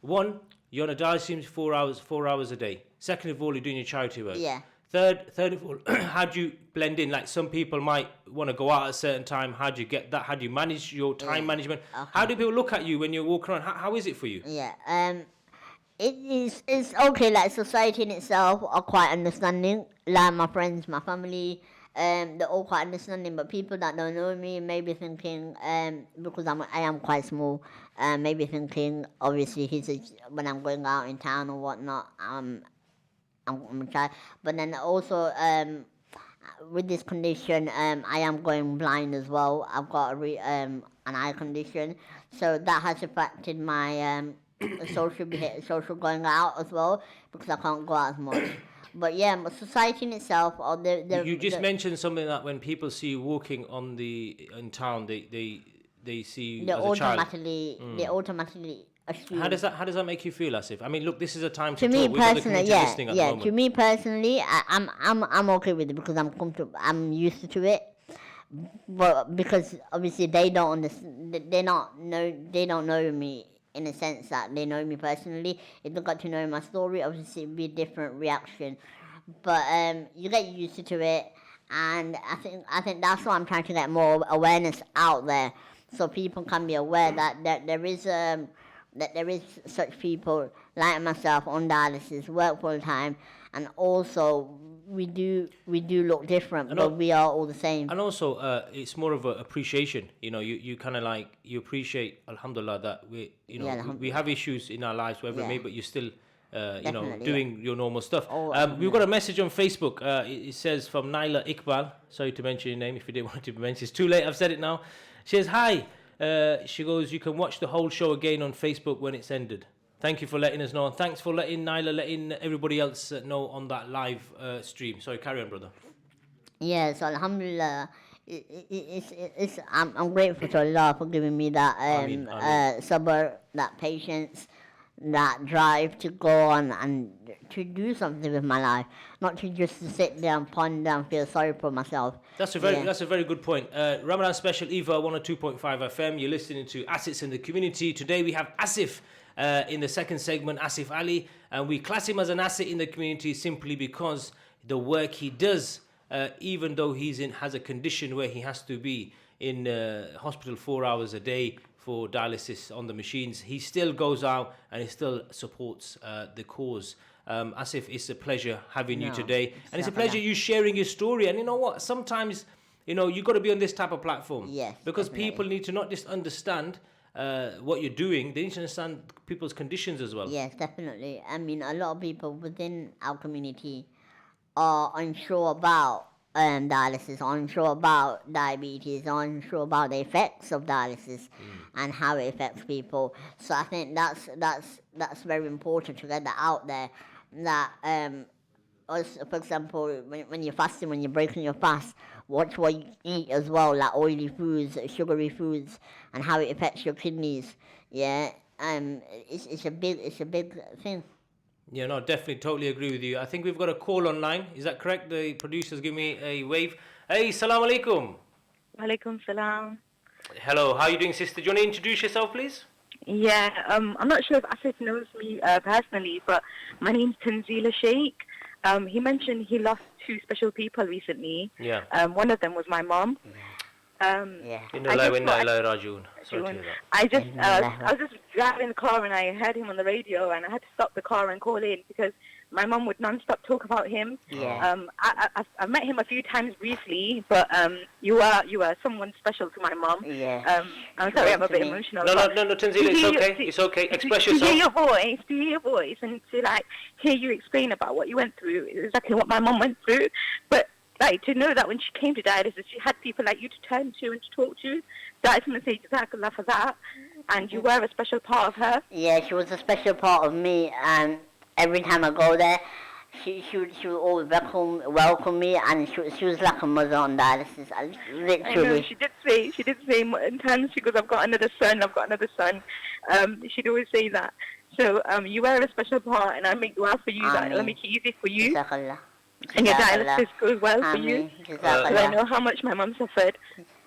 one, you're on a dialysis 4 hours a day. Second of all, you're doing your charity work. Yeah. Third of all, how do you blend in? Like some people might want to go out at a certain time. How do you get that? How do you manage your time management? Okay. How do people look at you when you're walking around? How is it for you? Yeah. It's okay. Like society in itself are quite understanding. Like my friends, my family, they're all quite understanding. But people that don't know me may be thinking, because I am quite small, maybe thinking obviously when I'm going out in town or whatnot, I'm a child. But then also with this condition, I am going blind as well. I've got an eye condition, so that has affected my social going out as well, because I can't go out as much. But yeah, society in itself, or you just mentioned something that when people see you walking in town, they see you as a child. They automatically assume. How does that make you feel, Asif? I mean, look, this is a time to me talk. We've got the personally, community listening at the moment. To me personally, I'm okay with it because I'm comfortable. I'm used to it. But because obviously they don't understand, they don't know me in a sense that they know me personally. If they got to know my story, obviously it'd be a different reaction. But you get used to it, and I think that's why I'm trying to get more awareness out there, so people can be aware that there is such people like myself on dialysis, work full time, and also we do look different, but we are all the same. And also, it's more of an appreciation. You know, you kind of like, you appreciate, alhamdulillah, that we have issues in our lives, whatever it may, but you're still, doing your normal stuff. We've got a message on Facebook. It says from Naila Iqbal. Sorry to mention your name if you didn't want to be mentioned. It's too late. I've said it now. She says, hi. She goes, you can watch the whole show again on Facebook when it's ended. Thank you for letting us know. And thanks for letting everybody else know on that live stream. Sorry, carry on, brother. Yes, alhamdulillah. I'm grateful to Allah for giving me that sabr, that patience, that drive to go on and to do something with my life, not to just sit there and ponder and feel sorry for myself. That's a very good point. Ramadan special EAVA 102.5 FM. You're listening to Assets in the Community. Today we have Asif in the second segment, Asif Ali, and we class him as an asset in the community simply because the work he does, even though has a condition where he has to be in hospital 4 hours a day for dialysis on the machines, he still goes out and he still supports the cause. Asif, it's a pleasure having you today, and it's a pleasure you sharing your story. And you know what? Sometimes, you've got to be on this type of platform, because people need to not just understand what you're doing; they need to understand people's conditions as well. Yes, definitely. I mean, a lot of people within our community are unsure about dialysis, unsure about diabetes, unsure about the effects of dialysis and how it affects people. So I think that's very important to get that out there. That also, for example, when you're fasting, when you're breaking your fast, watch what you eat as well, like oily foods, sugary foods, and how it affects your kidneys. Yeah, it's a big thing. Yeah, no, definitely, totally agree with you. I think we've got a call online. Is that correct? The producers give me a wave. Hey, salam alaikum. Walaikum salam. Hello, how are you doing, sister? Do you want to introduce yourself, please? Yeah, I'm not sure if Asif knows me personally, but my name's Tanzila Sheikh. He mentioned he lost two special people recently. Yeah. One of them was my mom. Yeah. I was just driving the car and I heard him on the radio and I had to stop the car and call in because my mum would non-stop talk about him. Yeah. I met him a few times briefly, but you were someone special to my mum. Yeah. I'm sorry, I'm a bit emotional. No, Tanzila, it's okay. Express yourself. To hear your voice, and to hear you explain about what you went through, exactly what my mum went through, but to know that when she came to dialysis, she had people like you to turn to and to talk to. So I just want to say jazakallah for that. And you were a special part of her. Yeah, she was a special part of me, and every time I go there, she would always welcome me, and she was like a mother on dialysis. Literally. I know, she did say in times, she goes, I've got another son. She'd always say that. So you were a special part, and I make dua for you, that it'll make it easy for you. Jazakallah. And your dialysis goes well for you. I know how much my mum suffered.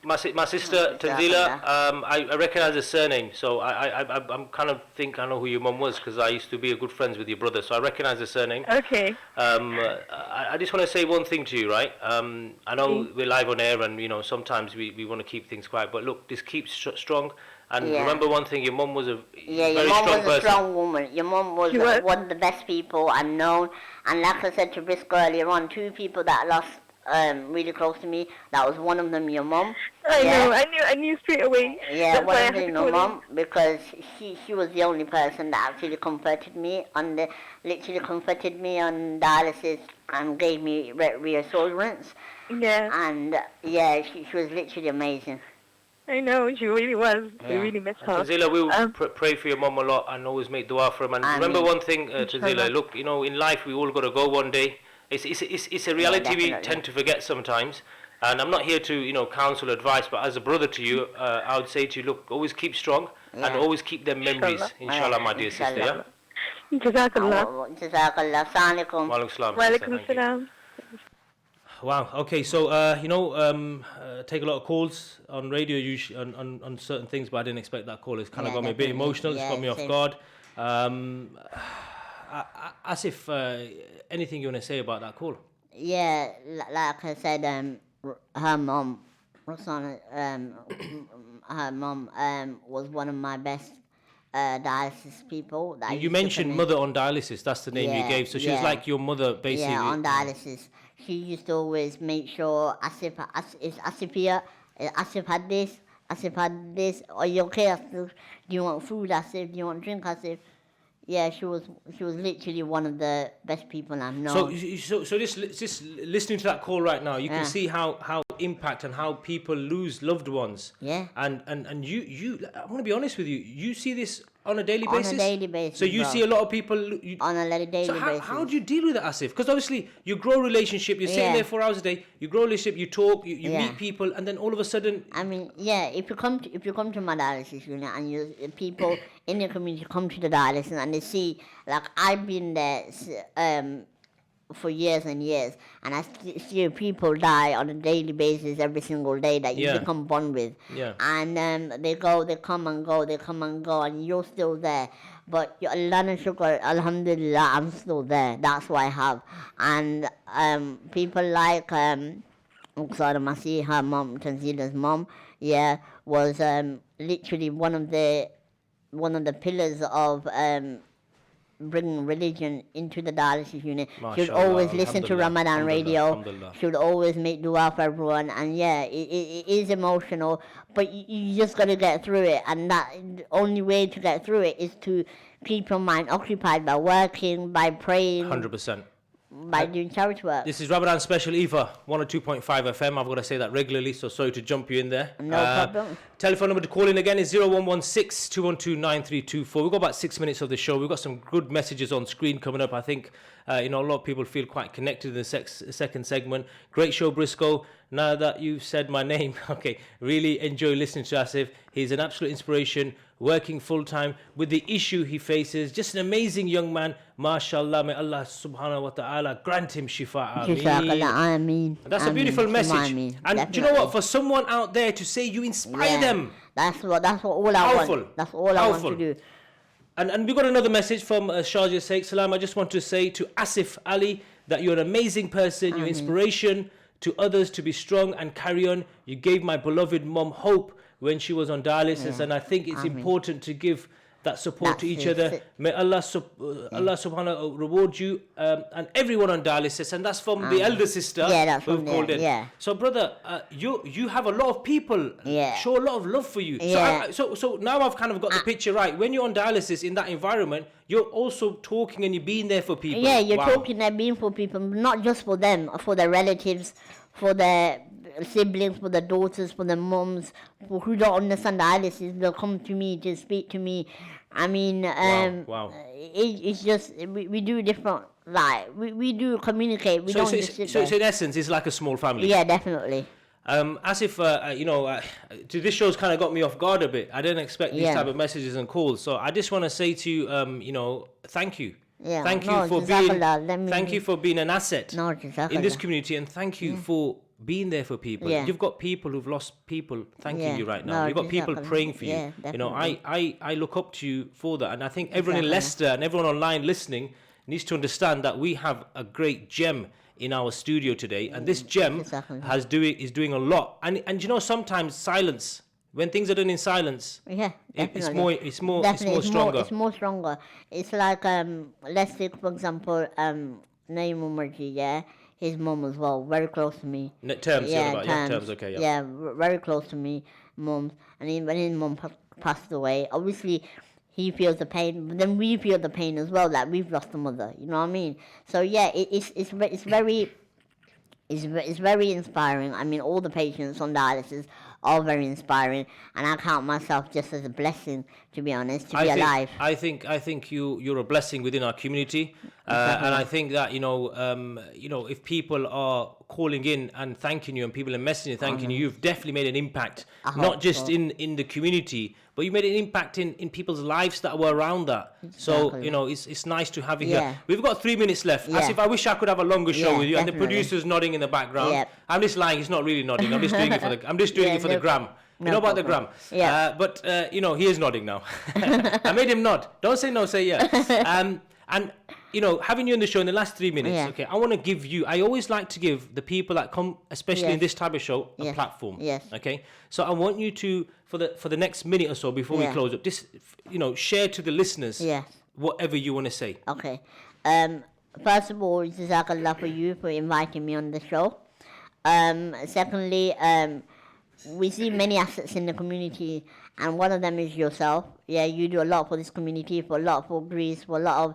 my sister Tanzila, I recognise the surname, so I'm kind of think I know who your mum was because I used to be a good friends with your brother, so I recognise the surname. Okay. I just want to say one thing to you, right? I know we're live on air, and sometimes we want to keep things quiet, but look, just keep strong. And remember one thing, your mum was a very strong person. Your mum was a strong woman. Your mum was one of the best people I've known. And like I said to Brisco earlier on, 2 people that lost really close to me. That was one of them, your mum. I know. I knew straight away. Yeah, that's one of them, your mum, because she was the only person that actually comforted me literally comforted me on dialysis and gave me reassurance. Yeah. And she was literally amazing. I know, she really was. We really miss her. Tanzila, we'll pray for your mum a lot and always make dua for him. And remember one thing, Tanzila, look, in life we all got to go one day. It's a reality we tend to forget sometimes. And I'm not here to, counsel, advice, but as a brother to you, I would say to you, look, always keep strong and always keep them memories, inshallah, my dear sister, yeah? Jazakallah. Jazakallah. Assalamu alaikum. Wa alaikum salam. Wow. Okay. So take a lot of calls on radio usually on certain things, but I didn't expect that call. It's kind of got me a bit emotional. It's got me off guard. As if anything you want to say about that call? Yeah, like I said, her mom, Roxana, her mom was one of my best dialysis people. You mentioned mother on dialysis. That's the name you gave. So she was like your mother, basically. Yeah, on dialysis. She used to always make sure Asif here, Asif had this, are you okay, Asif? Do you want food, Asif? Do you want drink, Asif? Yeah, she was literally one of the best people I've known. So just listening to that call right now, you can see how impact and how people lose loved ones. Yeah. And you I want to be honest with you. You see this on a daily basis. On a daily basis. So you see a lot of people. On a daily basis. So how do you deal with that, Asif? Because obviously you grow a relationship. You're sitting there 4 hours a day. You grow a relationship. You talk. You meet people, and then all of a sudden. I mean, if you come to my dialysis unit and people in the community come to the dialysis and they see, like, I've been there for years and years, and I see people die on a daily basis every single day that you become bond with. Yeah. And they come and go, and you're still there. But Allah and shukr, alhamdulillah, I'm still there. That's what I have. And people like Uqsada Masih, her mom, Tanzila's mom, was literally one of the pillars of bringing religion into the dialysis unit. She would always listen to Ramadan radio. She would always make dua for everyone. And it is emotional, but you just got to get through it. And the only way to get through it is to keep your mind occupied by working, by praying. 100%. By doing charity work. This is Ramadan Special EAVA 102.5 FM. I've got to say that regularly, so sorry to jump you in there. No problem. Telephone number to call in again is 0116 212 9324. We've got about 6 minutes of the show. We've got some good messages on screen coming up. I think a lot of people feel quite connected in the second segment. Great show, Brisco. Now that you've said my name, okay, really enjoy listening to Asif. He's an absolute inspiration, working full-time with the issue he faces. Just an amazing young man. MashaAllah, may Allah subhanahu wa ta'ala grant him shifa. Ameen. That's a beautiful message. And do you know what? For someone out there to say you inspire them. That's all I want. That's all I want to do. And we got another message from Sharjah Sheikh Salam. I just want to say to Asif Ali that you're an amazing person. You're inspiration to others to be strong and carry on. You gave my beloved mom hope when she was on dialysis, and I think it's important to give that support to each other. May Allah subhanahu reward you and everyone on dialysis, and that's from the elder sister who've called in. So brother, you have a lot of people show a lot of love for you. So now I've kind of got the picture right. When you're on dialysis in that environment, you're also talking and you're being there for people. Yeah, you're talking and being for people, not just for them, for their relatives, for their siblings, for the daughters, for the moms, for who don't understand dialysis. They'll come to me to speak to me. I mean, it's just we do different. Like we do communicate. We don't just sit there. So in essence, it's like a small family. Yeah, definitely. As if this show's kind of got me off guard a bit. I didn't expect these type of messages and calls. So I just want to say to you, thank you. Yeah. Thank No, you for Jazakallah. Let me- thank you for being an asset No, in this Jazakallah. community, and thank you for being there for people. Yeah. You've got people who've lost people thanking Yeah. you right now. No, You've got people Jazakallah. praying for you. Yeah, You know, definitely. I look up to you for that, and I think everyone in Jazakallah. Leicester and everyone online listening needs to understand that we have a great gem in our studio today, and this gem Jazakallah. is doing a lot. And you know, sometimes silence, when things are done in silence, Yeah, it's definitely. more Definitely, stronger. It's more stronger. It's like let's take for example Naeem Umarji, yeah, his mom as well, very close to me. Terms, you're about, yeah, terms, okay, yeah. Very close to me, mom. And when his mom passed away, obviously he feels the pain, but then we feel the pain as well that we've lost a mother. You know what I mean? So yeah, it's very. It's very inspiring. I mean, all the patients on dialysis are very inspiring, and I count myself just as a blessing, to be honest, to be alive. I think you're a blessing within our community, and I think that you know if people are calling in and thanking you, and people are messaging thanking you, you've definitely made an impact, not just in the community, but you made an impact in people's lives that were around that. So you know it's nice to have you Yeah. here. We've got 3 minutes left. As Yeah. if I wish I could have a longer show Yeah, with you, and the definitely. producer's nodding in the background. Yeah. I'm just lying. He's not really nodding. I'm just doing it for the. I'm just doing Yeah, it for the no- gram. You no know about the problem. gram. Yeah. But you know, he is nodding now. I made him nod. Don't say no, say yeah. And you know, having you on the show in the last 3 minutes, Yeah. okay, I want to give you, I always like to give the people that come, especially in Yes. this type of show, a Yes. platform. Yes. Okay. So I want you to, for the next minute or so before we Yeah. close up, just, you know, share to the listeners Yes. whatever you want to say. Okay. First of all, Jazakallah for you for inviting me on the show. Secondly, we see many assets in the community, and one of them is yourself. Yeah, you do a lot for this community, for Greece, for a lot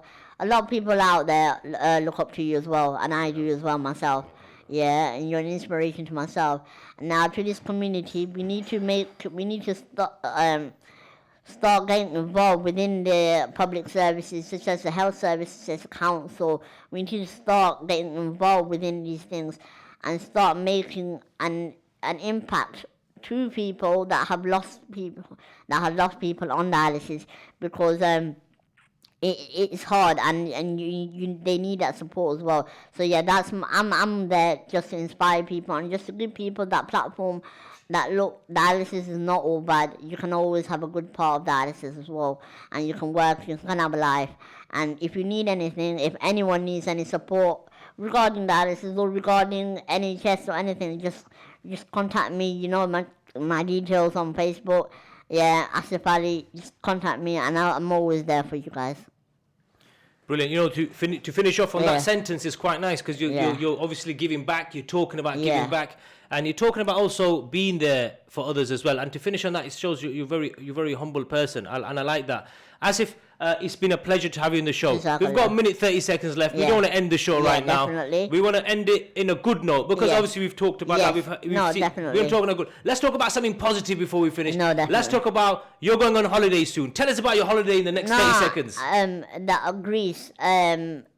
of people out there look up to you as well, and I do as well myself. Yeah, and you're an inspiration to myself. Now to this community, we need to start getting involved within the public services, such as the health services, as council. We need to start getting involved within these things and start making an impact to people that have lost people on dialysis, because it's hard, and they need that support as well. So yeah, I'm there just to inspire people and just to give people that platform that look, dialysis is not all bad. You can always have a good part of dialysis as well, and you can work, you can have a life. And if you need anything, if anyone needs any support regarding dialysis or regarding NHS or anything, just contact me. You know my details on Facebook. Yeah, Asif Ali, just contact me, and I'm always there for you guys. Brilliant. You know, to finish off on Yeah. that sentence is quite nice, because you're obviously giving back. You're talking about Yeah. giving back, and you're talking about also being there for others as well. And to finish on that, it shows you're very humble person, and I like that. Asif, it's been a pleasure to have you in the show. Exactly. We've got a minute 30 seconds left. We Yeah. don't want to end the show Yeah, right definitely. now. We want to end it in a good note, because Yeah. obviously we've talked about Yes. that. No, definitely. We're talking a good. Let's talk about something positive before we finish. No, definitely. Let's talk about, you're going on holiday soon. Tell us about your holiday in the next 30 seconds. Greece,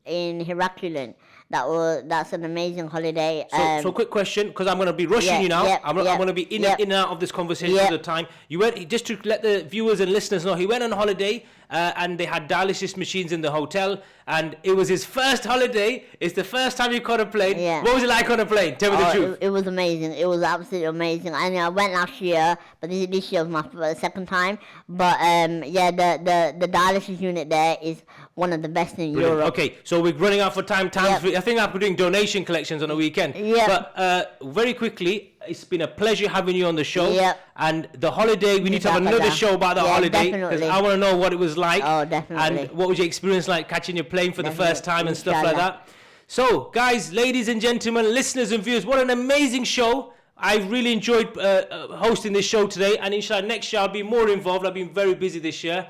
in Heraclion. That's an amazing holiday. So quick question, because I'm going to be rushing you now. I'm going to be in and out of this conversation all the time. You went, just to let the viewers and listeners know, he went on holiday and they had dialysis machines in the hotel, and it was his first holiday. It's the first time he caught a plane. Yeah. What was it like on a plane? Tell me the truth. It was amazing. It was absolutely amazing. I went last year, but this year was my second time. But yeah, the dialysis unit there is one of the best in Brilliant. Europe. Okay, so we're running out for time. I think I'm doing donation collections on a weekend. Yeah. But very quickly, it's been a pleasure having you on the show. Yep. And the holiday, we need to have another show about the holiday, because definitely. I want to know what it was like. Oh, definitely. And what was your experience like catching your plane for the first time and stuff like Inshallah. that. So, guys, ladies and gentlemen, listeners and viewers, what an amazing show. I really enjoyed hosting this show today, and inshallah next year I'll be more involved. I've been very busy this year.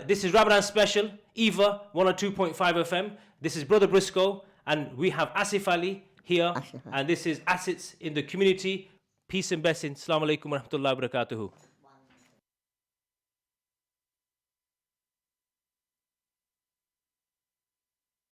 This is Ramadan Special, EAVA 102.5 FM. This is Brother Brisco, and we have Asif Ali here, and this is Assets in the Community. Peace and blessings. Assalamu alaikum wa rahmatullahi wa barakatuhu.